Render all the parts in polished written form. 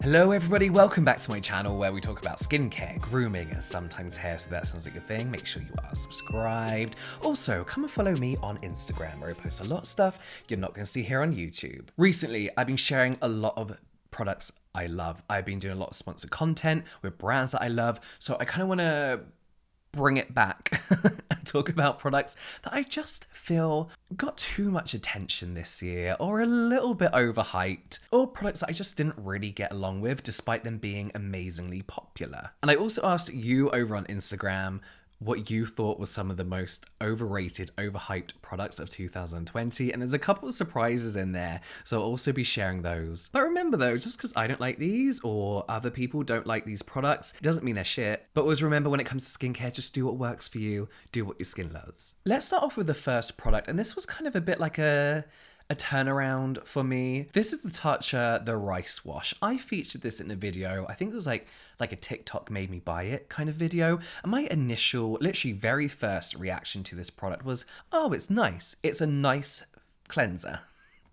Hello everybody, welcome back to my channel where we talk about skincare, grooming, and sometimes hair, so that sounds like a thing. Make sure you are subscribed. Also, come and follow me on Instagram where I post a lot of stuff you're not going to see here on YouTube. Recently, I've been sharing a lot of products I love. I've been doing a lot of sponsored content with brands that I love, so I kind of want to bring it back and talk about products that I just feel got too much attention this year or a little bit overhyped, or products that I just didn't really get along with despite them being amazingly popular. And I also asked you over on Instagram what you thought was some of the most overrated, overhyped products of 2020, and there's a couple of surprises in there, so I'll also be sharing those. But remember though, just because I don't like these or other people don't like these products, it doesn't mean they're shit. But always remember, when it comes to skincare, just do what works for you, do what your skin loves. Let's start off with the first product, and this was kind of a bit like a turnaround for me. This is the Tatcha, the rice wash. I featured this in a video. I think it was like a TikTok made me buy it kind of video. And my initial, literally very first reaction to this product was, oh, it's nice. It's a nice cleanser.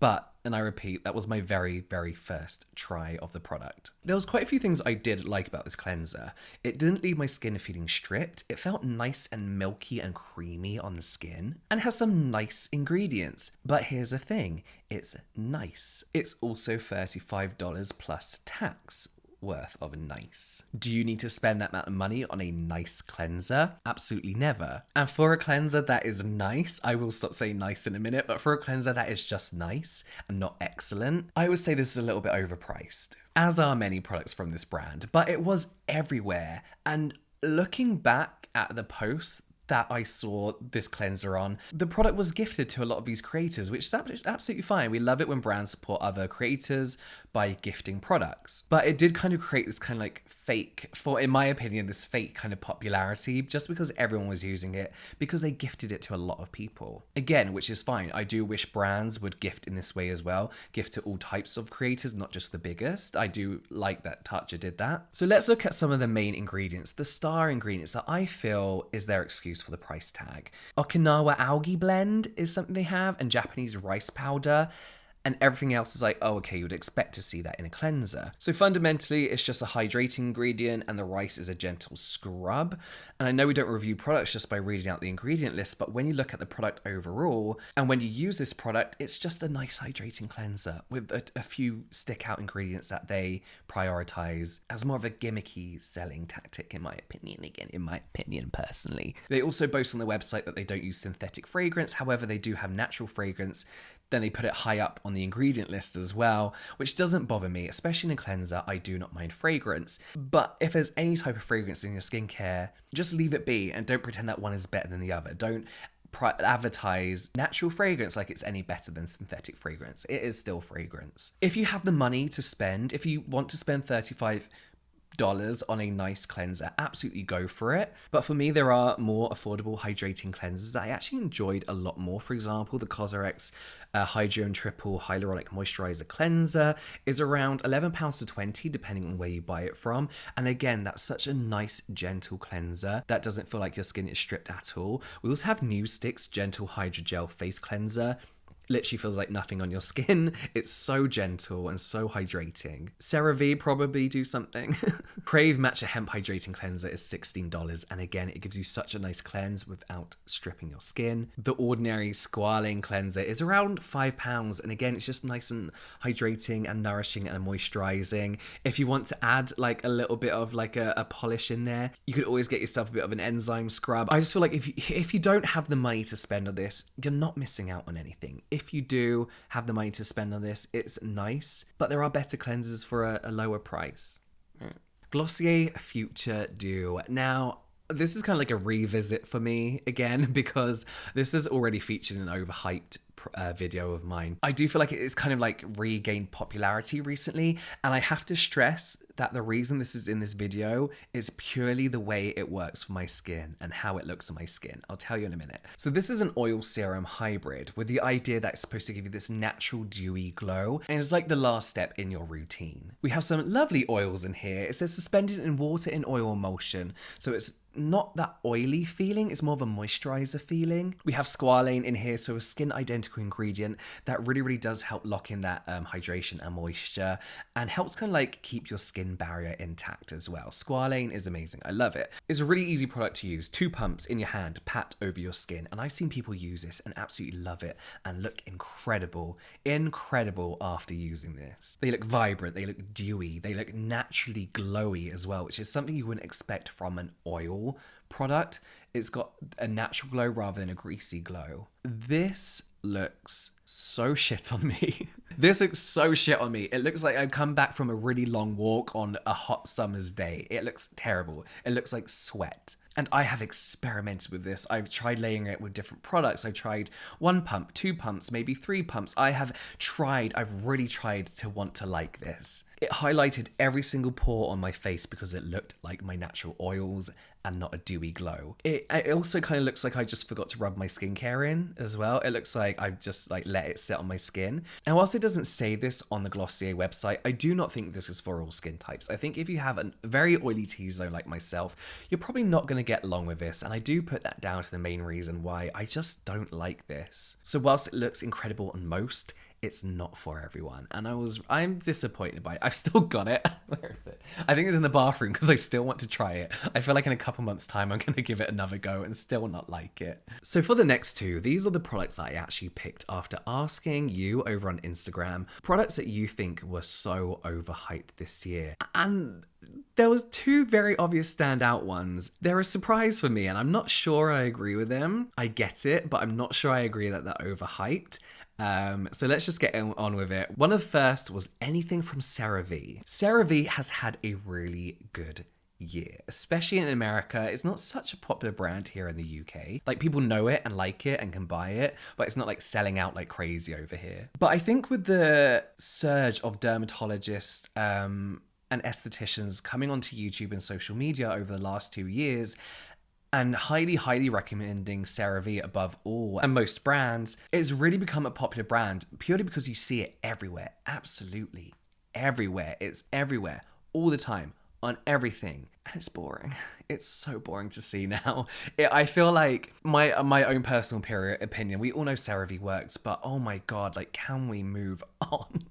But, and I repeat, that was my very, very first try of the product. There was quite a few things I did like about this cleanser. It didn't leave my skin feeling stripped. It felt nice and milky and creamy on the skin and has some nice ingredients. But here's the thing, it's nice. It's also $35 plus tax. Worth of nice. Do you need to spend that amount of money on a nice cleanser? Absolutely never. And for a cleanser that is nice, I will stop saying nice in a minute, but for a cleanser that is just nice and not excellent, I would say this is a little bit overpriced, as are many products from this brand, but it was everywhere. And looking back at the posts that I saw this cleanser on, the product was gifted to a lot of these creators, which is absolutely fine. We love it when brands support other creators by gifting products. But it did kind of create this kind of like fake, in my opinion, this fake kind of popularity just because everyone was using it, because they gifted it to a lot of people. Again, which is fine. I do wish brands would gift in this way as well, gift to all types of creators, not just the biggest. I do like that Tatcha did that. So let's look at some of the main ingredients, the star ingredients that I feel is their excuse for the price tag. Okinawa algae blend is something they have, and Japanese rice powder. And everything else is like, oh, okay, you would expect to see that in a cleanser. So fundamentally, it's just a hydrating ingredient, and the rice is a gentle scrub. And I know we don't review products just by reading out the ingredient list, but when you look at the product overall, and when you use this product, it's just a nice hydrating cleanser with a few stick out ingredients that they prioritize as more of a gimmicky selling tactic, in my opinion. Again, in my opinion, personally. They also boast on their website that they don't use synthetic fragrance. However, they do have natural fragrance. Then they put it high up on the ingredient list as well, which doesn't bother me, especially in a cleanser. I do not mind fragrance. But if there's any type of fragrance in your skincare, just leave it be and don't pretend that one is better than the other. Don't advertise natural fragrance like it's any better than synthetic fragrance. It is still fragrance. If you have the money to spend, if you want to spend $35 on a nice cleanser, absolutely go for it. But for me, there are more affordable hydrating cleansers that I actually enjoyed a lot more. For example, the Cosrx Hydro and Triple Hyaluronic Moisturizer Cleanser is around £11 to $20 depending on where you buy it from. And again, that's such a nice, gentle cleanser that doesn't feel like your skin is stripped at all. We also have Newstick's Gentle Hydrogel Face Cleanser. Literally feels like nothing on your skin. It's so gentle and so hydrating. Cerave probably do something. Crave Matcha Hemp Hydrating Cleanser is $16, and again, it gives you such a nice cleanse without stripping your skin. The Ordinary Squalane Cleanser is around £5, and again, it's just nice and hydrating and nourishing and moisturizing. If you want to add like a little bit of like a polish in there, you could always get yourself a bit of an enzyme scrub. I just feel like if you don't have the money to spend on this, you're not missing out on anything. If you do have the money to spend on this, it's nice, but there are better cleansers for a lower price. Glossier Future Dew. Now, this is kind of like a revisit for me again, because this is already featured in an overhyped video of mine. I do feel like it's kind of like regained popularity recently, and I have to stress that the reason this is in this video is purely the way it works for my skin and how it looks on my skin. I'll tell you in a minute. So this is an oil serum hybrid with the idea that it's supposed to give you this natural dewy glow, and it's like the last step in your routine. We have some lovely oils in here. It says suspended in water in oil emulsion, so it's not that oily feeling, it's more of a moisturizer feeling. We have squalane in here, so a skin identical ingredient that really does help lock in that hydration and moisture, and helps kind of like keep your skin barrier intact as well. Squalane is amazing, I love it. It's a really easy product to use. 2 pumps in your hand, pat over your skin, and I've seen people use this and absolutely love it and look incredible after using this. They look vibrant, they look dewy, they look naturally glowy as well, which is something you wouldn't expect from an oil product. It's got a natural glow rather than a greasy glow. This looks so shit on me. This looks so shit on me. It looks like I've come back from a really long walk on a hot summer's day. It looks terrible. It looks like sweat. And I have experimented with this. I've tried layering it with different products. I've tried 1 pump, 2 pumps, maybe 3 pumps. I've really tried to want to like this. It highlighted every single pore on my face because it looked like my natural oils and not a dewy glow. It also kind of looks like I just forgot to rub my skincare in as well. It looks like I've just like let it sit on my skin. And whilst it doesn't say this on the Glossier website, I do not think this is for all skin types. I think if you have a very oily T-zone like myself, you're probably not going to get along with this. And I do put that down to the main reason why I just don't like this. So whilst it looks incredible on most, it's not for everyone, and I'm disappointed by it. I've still got it. Where is it? I think it's in the bathroom because I still want to try it. I feel like in a couple months time I'm going to give it another go and still not like it. So for the next 2, these are the products that I actually picked after asking you over on Instagram, products that you think were so overhyped this year. And there was 2 very obvious standout ones. They're a surprise for me, and I'm not sure I agree with them. I get it, but I'm not sure I agree that they're overhyped. So let's just get on with it. One of the first was anything from Cerave. Cerave has had a really good year, especially in America. It's not such a popular brand here in the UK. Like, people know it and like it and can buy it, but it's not like selling out like crazy over here. But I think with the surge of dermatologists and estheticians coming onto YouTube and social media over the last 2 years, and highly recommending CeraVe above all and most brands, it's really become a popular brand purely because you see it everywhere. Absolutely everywhere. It's everywhere all the time on everything, and it's boring. It's so boring to see now. I feel like my own personal opinion, we all know CeraVe works, but oh my god, like, can we move on?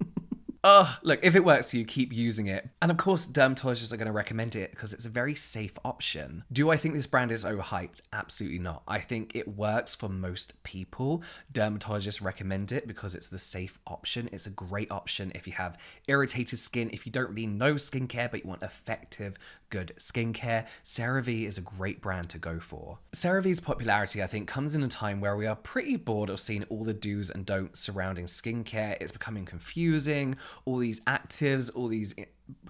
Oh, look, if it works for you, keep using it. And of course, dermatologists are going to recommend it because it's a very safe option. Do I think this brand is overhyped? Absolutely not. I think it works for most people. Dermatologists recommend it because it's the safe option. It's a great option if you have irritated skin, if you don't really know skincare, but you want effective, good skincare. CeraVe is a great brand to go for. CeraVe's popularity, I think, comes in a time where we are pretty bored of seeing all the do's and don'ts surrounding skincare. It's becoming confusing. All these actives, all these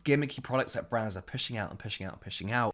gimmicky products that brands are pushing out.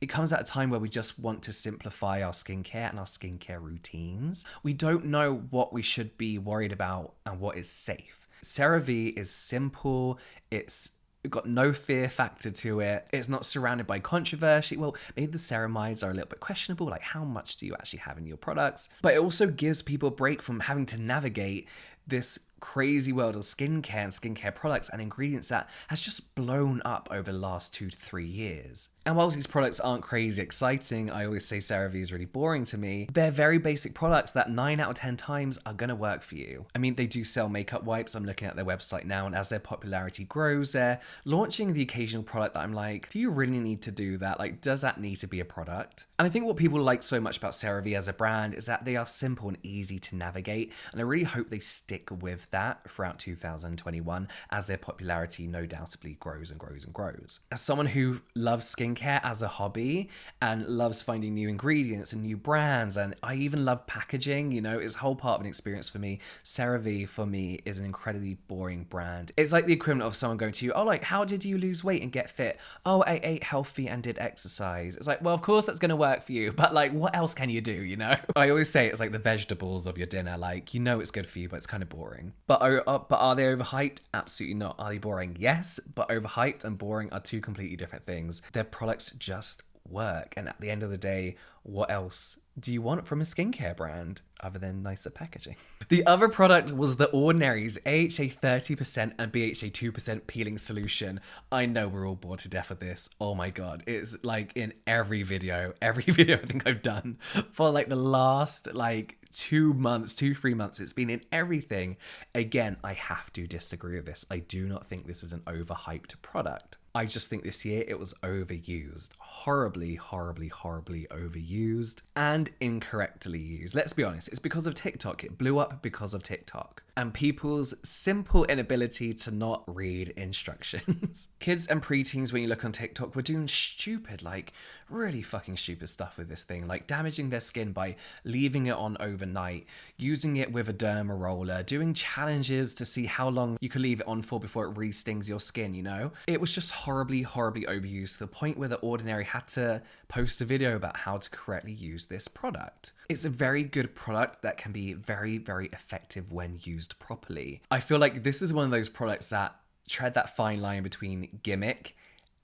It comes at a time where we just want to simplify our skincare and our skincare routines. We don't know what we should be worried about and what is safe. CeraVe is simple. It's got no fear factor to it. It's not surrounded by controversy. Well, maybe the ceramides are a little bit questionable, like how much do you actually have in your products? But it also gives people a break from having to navigate this crazy world of skincare and skincare products and ingredients that has just blown up over the last 2 to 3 years. And whilst these products aren't crazy exciting, I always say CeraVe is really boring to me, they're very basic products that 9 out of 10 times are gonna work for you. I mean, they do sell makeup wipes. I'm looking at their website now, and as their popularity grows, they're launching the occasional product that I'm like, do you really need to do that? Like, does that need to be a product? And I think what people like so much about CeraVe as a brand is that they are simple and easy to navigate, and I really hope they stick with that throughout 2021 as their popularity no doubtably grows and grows and grows. As someone who loves skincare as a hobby and loves finding new ingredients and new brands, and I even love packaging, you know, it's a whole part of an experience for me. CeraVe for me is an incredibly boring brand. It's like the equivalent of someone going to you, oh, like, how did you lose weight and get fit? Oh, I ate healthy and did exercise. It's like, well, of course that's going to work for you, but like, what else can you do, you know? I always say it's like the vegetables of your dinner. Like, you know it's good for you, but it's kind of boring. But are they overhyped? Absolutely not. Are they boring? Yes, but overhyped and boring are 2 completely different things. Their products just work. And at the end of the day, what else do you want from a skincare brand other than nicer packaging? The other product was The Ordinary's AHA 30% and BHA 2% peeling solution. I know we're all bored to death of this. Oh my god, it's like in every video I think I've done for like the last like 2 months, 3 months. It's been in everything. Again, I have to disagree with this. I do not think this is an overhyped product. I just think this year it was overused. Horribly overused and incorrectly used. Let's be honest, it's because of TikTok. It blew up because of TikTok and people's simple inability to not read instructions. Kids and preteens, when you look on TikTok, were doing stupid, like really fucking stupid stuff with this thing, like damaging their skin by leaving it on overnight, using it with a derma roller, doing challenges to see how long you can leave it on for before it re-stings your skin, you know? It was just horribly overused to the point where The Ordinary had to post a video about how to correctly use this product. It's a very good product that can be very effective when used properly. I feel like this is one of those products that tread that fine line between gimmick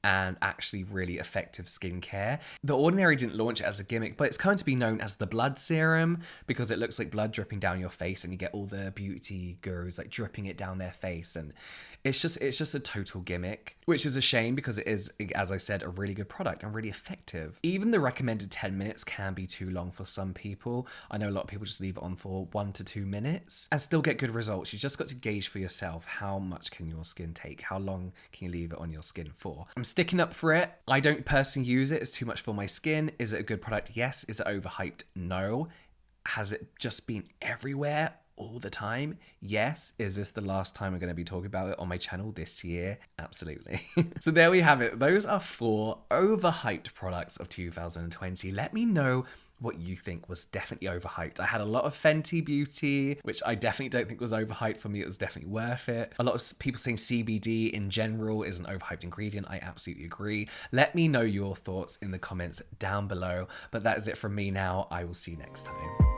and actually really effective skincare. The Ordinary didn't launch it as a gimmick, but it's come to be known as the blood serum because it looks like blood dripping down your face and you get all the beauty gurus like dripping it down their face, and it's just a total gimmick, which is a shame because it is, as I said, a really good product and really effective. Even the recommended 10 minutes can be too long for some people. I know a lot of people just leave it on for 1 to 2 minutes and still get good results. You just got to gauge for yourself how much can your skin take, how long can you leave it on your skin for. I'm sticking up for it. I don't personally use it. It's too much for my skin. Is it a good product? Yes. Is it overhyped? No. Has it just been everywhere all the time? Yes. Is this the last time I'm going to be talking about it on my channel this year? Absolutely. So there we have it. Those are 4 overhyped products of 2020. Let me know what you think was definitely overhyped. I had a lot of Fenty Beauty, which I definitely don't think was overhyped. For me, it was definitely worth it. A lot of people saying CBD in general is an overhyped ingredient. I absolutely agree. Let me know your thoughts in the comments down below. But that is it from me now. I will see you next time.